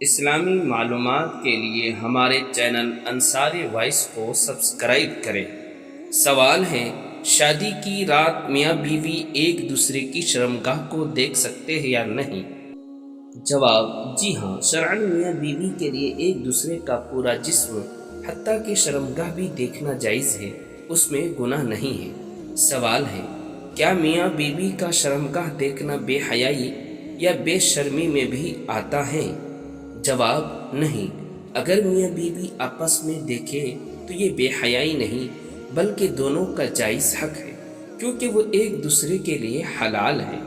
اسلامی معلومات کے لیے ہمارے چینل انصار وائس کو سبسکرائب کریں۔ سوال ہے، شادی کی رات میاں بیوی ایک دوسرے کی شرمگاہ کو دیکھ سکتے ہیں یا نہیں؟ جواب: جی ہاں، شرعاً میاں بیوی کے لیے ایک دوسرے کا پورا جسم حتیٰ کہ شرمگاہ بھی دیکھنا جائز ہے، اس میں گناہ نہیں ہے۔ سوال ہے، کیا میاں بیوی کا شرمگاہ دیکھنا بے حیائی یا بے شرمی میں بھی آتا ہے؟ جواب: نہیں، اگر میاں بیوی آپس میں دیکھے تو یہ بے حیائی نہیں بلکہ دونوں کا جائز حق ہے، کیونکہ وہ ایک دوسرے کے لیے حلال ہے۔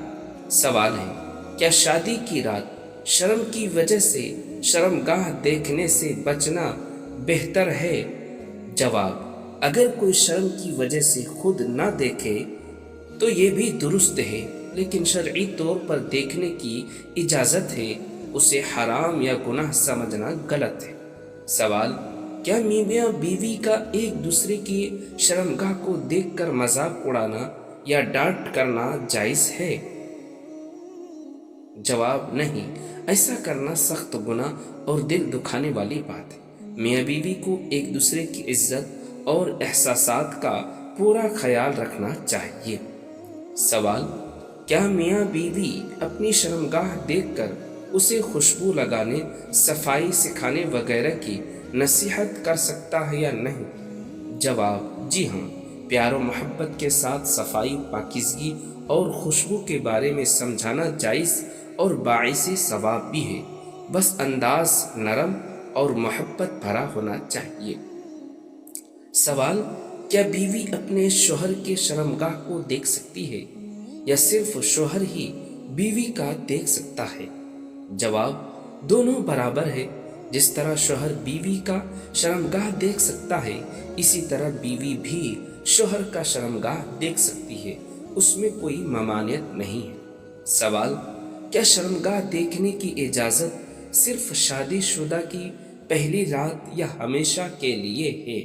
سوال ہے، کیا شادی کی رات شرم کی وجہ سے شرمگاہ دیکھنے سے بچنا بہتر ہے؟ جواب: اگر کوئی شرم کی وجہ سے خود نہ دیکھے تو یہ بھی درست ہے، لیکن شرعی طور پر دیکھنے کی اجازت ہے، اسے حرام یا گناہ سمجھنا غلط ہے۔ سوال: کیا میاں بیوی کا ایک دوسرے کی شرمگاہ کو دیکھ کر مذاق اڑانا یا ڈانٹ کرنا جائز ہے؟ جواب: نہیں، ایسا کرنا سخت گناہ اور دل دکھانے والی بات ہے۔ میاں بیوی کو ایک دوسرے کی عزت اور احساسات کا پورا خیال رکھنا چاہیے۔ سوال: کیا میاں بیوی اپنی شرمگاہ دیکھ کر اسے خوشبو لگانے، صفائی سکھانے وغیرہ کی نصیحت کر سکتا ہے یا نہیں؟ جواب: جی ہاں، پیار و محبت کے ساتھ صفائی، پاکیزگی اور خوشبو کے بارے میں سمجھانا جائز اور باعث ثواب بھی ہے، بس انداز نرم اور محبت بھرا ہونا چاہیے۔ سوال: کیا بیوی اپنے شوہر کے شرمگاہ کو دیکھ سکتی ہے یا صرف شوہر ہی بیوی کا دیکھ سکتا ہے؟ جواب: دونوں برابر ہے۔ جس طرح شوہر بیوی کا شرمگاہ دیکھ سکتا ہے، اسی طرح بیوی بھی شوہر کا شرمگاہ دیکھ سکتی ہے، اس میں کوئی ممانعت نہیں ہے۔ سوال: کیا شرمگاہ دیکھنے کی اجازت صرف شادی شدہ کی پہلی رات یا ہمیشہ کے لیے ہے؟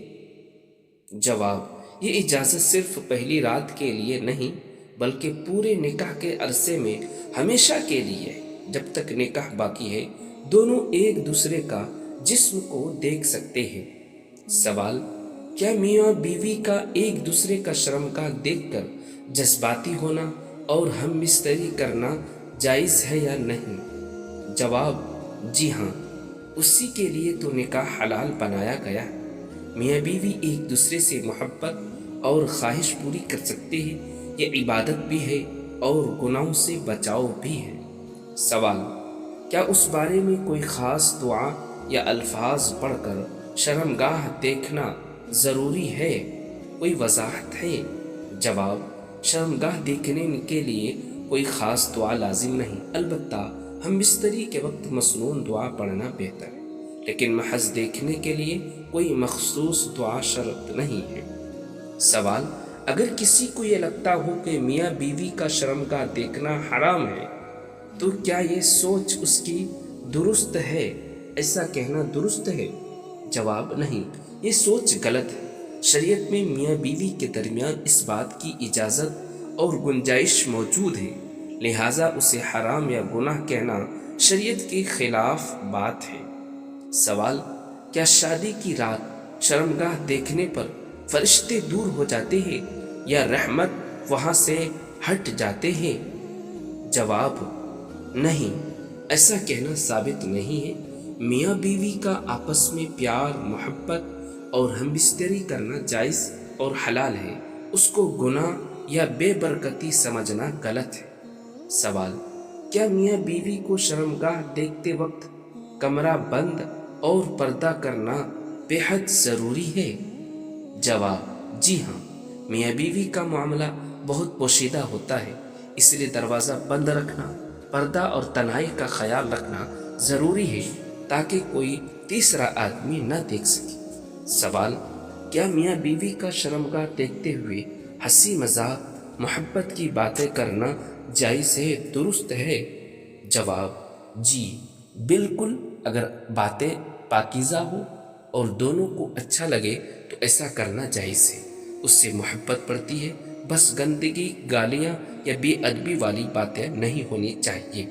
جواب: یہ اجازت صرف پہلی رات کے لیے نہیں بلکہ پورے نکاح کے عرصے میں ہمیشہ کے لیے ہے۔ جب تک نکاح باقی ہے، دونوں ایک دوسرے کا جسم کو دیکھ سکتے ہیں۔ سوال: کیا میاں بیوی کا ایک دوسرے کا شرمگاہ دیکھ کر جذباتی ہونا اور ہم بستری کرنا جائز ہے یا نہیں؟ جواب: جی ہاں، اسی کے لیے تو نکاح حلال بنایا گیا ہے۔ میاں بیوی ایک دوسرے سے محبت اور خواہش پوری کر سکتے ہیں، یہ عبادت بھی ہے اور گناہوں سے بچاؤ بھی ہے۔ سوال: کیا اس بارے میں کوئی خاص دعا یا الفاظ پڑھ کر شرمگاہ دیکھنا ضروری ہے؟ کوئی وضاحت ہے؟ جواب: شرمگاہ دیکھنے کے لیے کوئی خاص دعا لازم نہیں، البتہ ہم بستری کے وقت مسنون دعا پڑھنا بہتر ہے، لیکن محض دیکھنے کے لیے کوئی مخصوص دعا شرط نہیں ہے۔ سوال: اگر کسی کو یہ لگتا ہو کہ میاں بیوی کا شرمگاہ دیکھنا حرام ہے تو کیا یہ سوچ اس کی درست ہے؟ ایسا کہنا درست ہے؟ جواب: نہیں، یہ سوچ غلط ہے۔ شریعت میں میاں بیوی کے درمیان اس بات کی اجازت اور گنجائش موجود ہے، لہٰذا اسے حرام یا گناہ کہنا شریعت کے خلاف بات ہے۔ سوال: کیا شادی کی رات شرمگاہ دیکھنے پر فرشتے دور ہو جاتے ہیں یا رحمت وہاں سے ہٹ جاتے ہیں؟ جواب: نہیں، ایسا کہنا ثابت نہیں ہے۔ میاں بیوی کا آپس میں پیار، محبت اور ہم بستری کرنا جائز اور حلال ہے، اس کو گناہ یا بے برکتی سمجھنا غلط ہے۔ سوال: کیا میاں بیوی کو شرمگاہ دیکھتے وقت کمرہ بند اور پردہ کرنا بے حد ضروری ہے؟ جواب: جی ہاں، میاں بیوی کا معاملہ بہت پوشیدہ ہوتا ہے، اس لیے دروازہ بند رکھنا، پردہ اور تنہائی کا خیال رکھنا ضروری ہے تاکہ کوئی تیسرا آدمی نہ دیکھ سکے۔ سوال: کیا میاں بیوی کا شرمگاہ دیکھتے ہوئے ہنسی مذاق، محبت کی باتیں کرنا جائز ہے، درست ہے؟ جواب: جی بالکل، اگر باتیں پاکیزہ ہو اور دونوں کو اچھا لگے تو ایسا کرنا جائز ہے، اس سے محبت بڑھتی ہے، بس گندگی، گالیاں یا بے ادبی والی باتیں نہیں ہونی چاہیے۔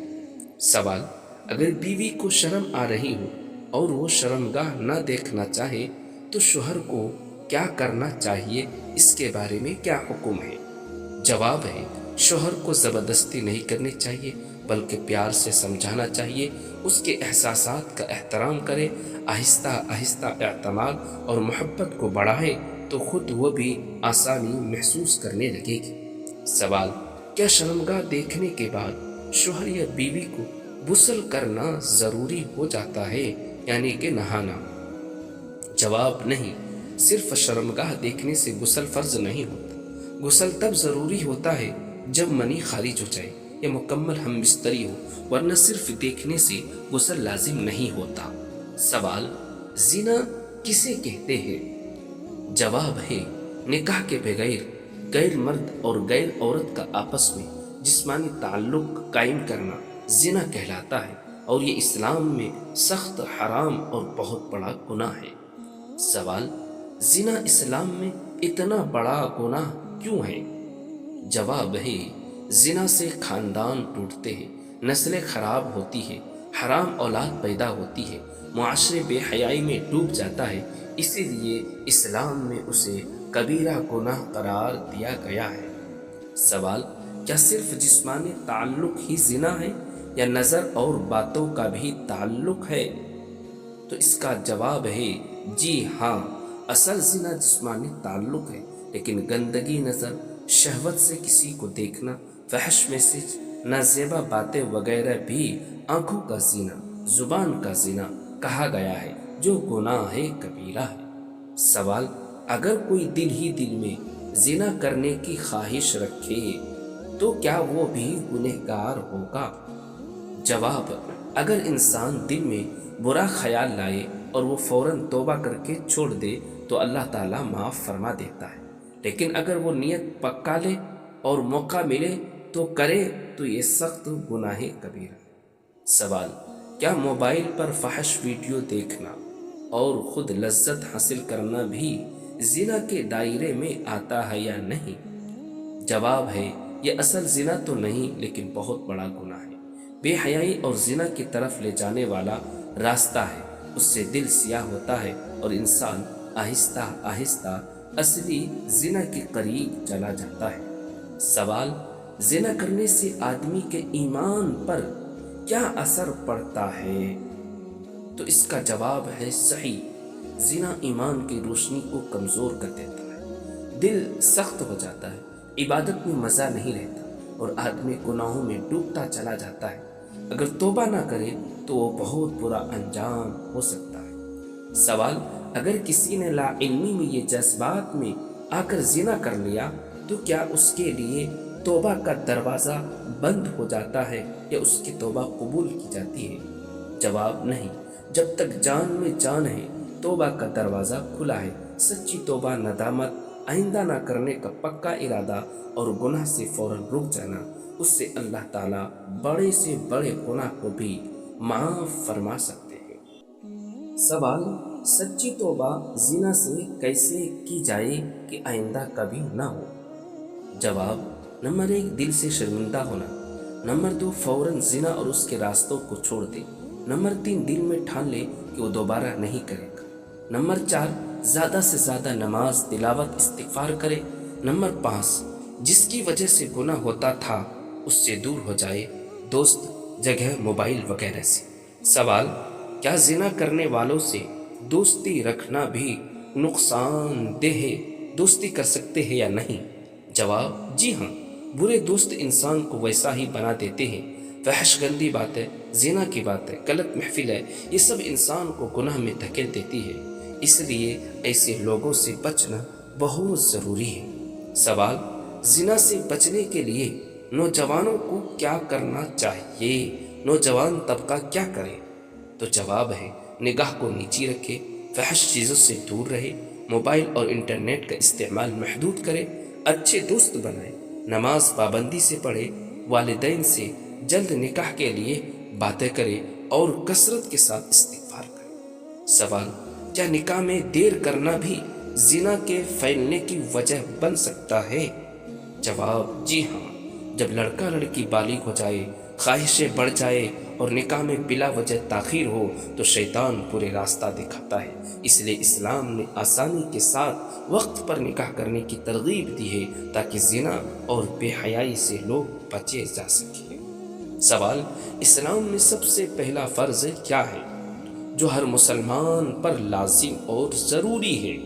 سوال: اگر بیوی کو شرم آ رہی ہو اور وہ شرمگاہ نہ دیکھنا چاہے تو شوہر کو کیا کرنا چاہیے، اس کے بارے میں کیا حکم ہے؟ جواب ہے، شوہر کو زبردستی نہیں کرنی چاہیے بلکہ پیار سے سمجھانا چاہیے، اس کے احساسات کا احترام کرے، آہستہ آہستہ اعتماد اور محبت کو بڑھائے تو خود وہ بھی آسانی محسوس کرنے لگے گی۔ سوال: کیا شرمگاہ دیکھنے کے بعد شوہر یا بیوی کو غسل کرنا ضروری ہو جاتا ہے، یعنی کہ نہانا؟ جواب: نہیں، صرف شرمگاہ دیکھنے سے غسل فرض نہیں ہوتا۔ غسل تب ضروری ہوتا ہے جب منی خارج ہو جائے یا مکمل ہم بستری ہو، ورنہ صرف دیکھنے سے غسل لازم نہیں ہوتا۔ سوال: زنا کسے کہتے ہیں؟ جواب ہے، نکاح کے بغیر غیر مرد اور غیر عورت کا آپس میں جسمانی تعلق قائم کرنا زنا کہلاتا ہے، اور یہ اسلام میں سخت حرام اور بہت بڑا گناہ ہے۔ سوال: زنا اسلام میں اتنا بڑا گناہ کیوں ہے؟ جواب ہے، زنا سے خاندان ٹوٹتے ہیں، نسلیں خراب ہوتی ہے، حرام اولاد پیدا ہوتی ہے، معاشرے بے حیائی میں ڈوب جاتا ہے، اسی لیے اسلام میں اسے کبیرہ گناہ قرار دیا گیا ہے۔ سوال: کیا صرف جسمانی تعلق ہی زنا ہے یا نظر اور باتوں کا بھی تعلق ہے؟ تو اس کا جواب ہے، جی ہاں، اصل زنا جسمانی تعلق ہے، لیکن گندگی نظر، شہوت سے کسی کو دیکھنا، فحش میسج، نازیبا باتیں وغیرہ بھی آنکھوں کا زنا، زبان کا زنا کہا گیا ہے، جو گناہ کبیرہ ہے۔ سوال: اگر کوئی دل ہی دل میں زنا کرنے کی خواہش رکھے تو کیا وہ بھی گنہگار ہوگا؟ جواب: اگر انسان دل میں برا خیال لائے اور وہ فوراً توبہ کر کے چھوڑ دے تو اللہ تعالیٰ معاف فرما دیتا ہے، لیکن اگر وہ نیت پکا لے اور موقع ملے تو کرے تو یہ سخت گناہ کبیرہ ہے۔ سوال: کیا موبائل پر فحش ویڈیو دیکھنا اور خود لذت حاصل کرنا بھی زنا کے دائرے میں آتا ہے یا نہیں؟ جواب ہے، یہ اصل زنا تو نہیں، لیکن بہت بڑا گناہ ہے، بے حیائی اور زنا کی طرف لے جانے والا راستہ ہے، اس سے دل سیاہ ہوتا ہے اور انسان آہستہ آہستہ اصلی زنا کے قریب چلا جاتا ہے۔ سوال: زنا کرنے سے آدمی کے ایمان پر کیا اثر پڑتا ہے؟ تو اس کا جواب ہے صحیح، زنا ایمان کی روشنی کو کمزور کر دیتا ہے، دل سخت ہو جاتا ہے، عبادت میں مزہ نہیں رہتا اور آدمی گناہوں میں ڈوبتا چلا جاتا ہے۔ اگر توبہ نہ کرے تو وہ بہت برا انجام ہو سکتا ہے۔ سوال: اگر کسی نے لا علمی میں یہ جذبات میں آ کر زنا کر لیا تو کیا اس کے لیے توبہ کا دروازہ بند ہو جاتا ہے یا اس کی توبہ قبول کی جاتی ہے؟ جواب: نہیں، جب تک جان میں جان ہے توبہ کا دروازہ کھلا ہے۔ سچی توبہ، ندامت، آئندہ نہ کرنے کا پکا ارادہ اور گناہ سے فوراً رک جانا، اس سے اللہ تعالیٰ بڑے سے بڑے گناہ کو بھی معاف فرما سکتے ہیں۔ سوال: سچی توبہ زنا سے کیسے کی جائے کہ آئندہ کبھی نہ ہو؟ جواب: نمبر 1، دل سے شرمندہ ہونا۔ نمبر 2، فوراً زنا اور اس کے راستوں کو چھوڑ دے۔ نمبر 3، دل میں ٹھان لے کہ وہ دوبارہ نہیں کرے گا۔ نمبر 4، زیادہ سے زیادہ نماز، تلاوت، استغفار کرے۔ نمبر 5، جس کی وجہ سے گناہ ہوتا تھا اس سے دور ہو جائے، دوست، جگہ، موبائل وغیرہ سے۔ سوال: کیا زنا کرنے والوں سے دوستی رکھنا بھی نقصان دہ ہے؟ دوستی کر سکتے ہیں یا نہیں؟ جواب: جی ہاں، برے دوست انسان کو ویسا ہی بنا دیتے ہیں۔ فحش، گندی باتیں، زنا کی باتیں، غلط محفل ہے، یہ سب انسان کو گناہ میں دھکیل دیتی ہے، اس لیے ایسے لوگوں سے بچنا بہت ضروری ہے۔ سوال: زنا سے بچنے کے لیے نوجوانوں کو کیا کرنا چاہیے؟ نوجوان طبقہ کیا کرے؟ تو جواب ہے، نگاہ کو نیچی رکھے، فحش چیزوں سے دور رہے، موبائل اور انٹرنیٹ کا استعمال محدود کرے، اچھے دوست بنائے، نماز پابندی سے پڑھے، والدین سے جلد نکاح کے لیے باتیں کرے اور کثرت کے ساتھ استغفار کرے۔ سوال: کیا نکاح میں دیر کرنا بھی زنا کے پھیلنے کی وجہ بن سکتا ہے؟ جواب: جی ہاں، جب لڑکا لڑکی بالغ ہو جائے، خواہشیں بڑھ جائے اور نکاح میں بلا وجہ تاخیر ہو تو شیطان پورے راستہ دکھاتا ہے۔ اس لیے اسلام نے آسانی کے ساتھ وقت پر نکاح کرنے کی ترغیب دی ہے تاکہ زنا اور بے حیائی سے لوگ بچے جا سکیں۔ سوال: اسلام میں سب سے پہلا فرض کیا ہے جو ہر مسلمان پر لازم اور ضروری ہے؟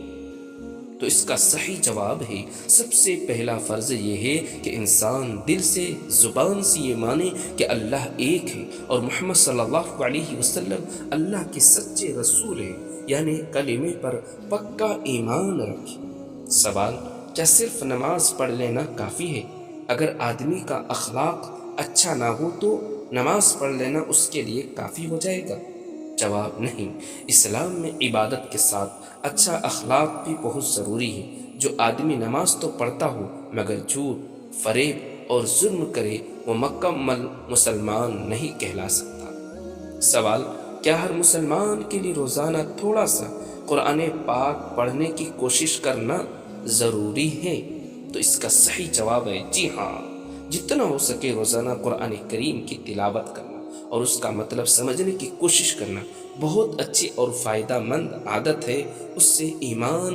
تو اس کا صحیح جواب ہے، سب سے پہلا فرض یہ ہے کہ انسان دل سے، زبان سے یہ مانے کہ اللہ ایک ہے اور محمد صلی اللہ علیہ وسلم اللہ کے سچے رسول ہیں، یعنی کلمے پر پکا ایمان رکھے۔ سوال: کیا صرف نماز پڑھ لینا کافی ہے؟ اگر آدمی کا اخلاق اچھا نہ ہو تو نماز پڑھ لینا اس کے لیے کافی ہو جائے گا؟ جواب: نہیں، اسلام میں عبادت کے ساتھ اچھا اخلاق بھی بہت ضروری ہے۔ جو آدمی نماز تو پڑھتا ہو مگر جھوٹ، فریب اور ظلم کرے وہ مکمل مسلمان نہیں کہلا سکتا۔ سوال: کیا ہر مسلمان کے لیے روزانہ تھوڑا سا قرآن پاک پڑھنے کی کوشش کرنا ضروری ہے؟ تو اس کا صحیح جواب ہے جی ہاں، جتنا ہو سکے روزانہ قرآن کریم کی تلاوت کرنا اور اس کا مطلب سمجھنے کی کوشش کرنا بہت اچھی اور فائدہ مند عادت ہے۔ اس سے ایمان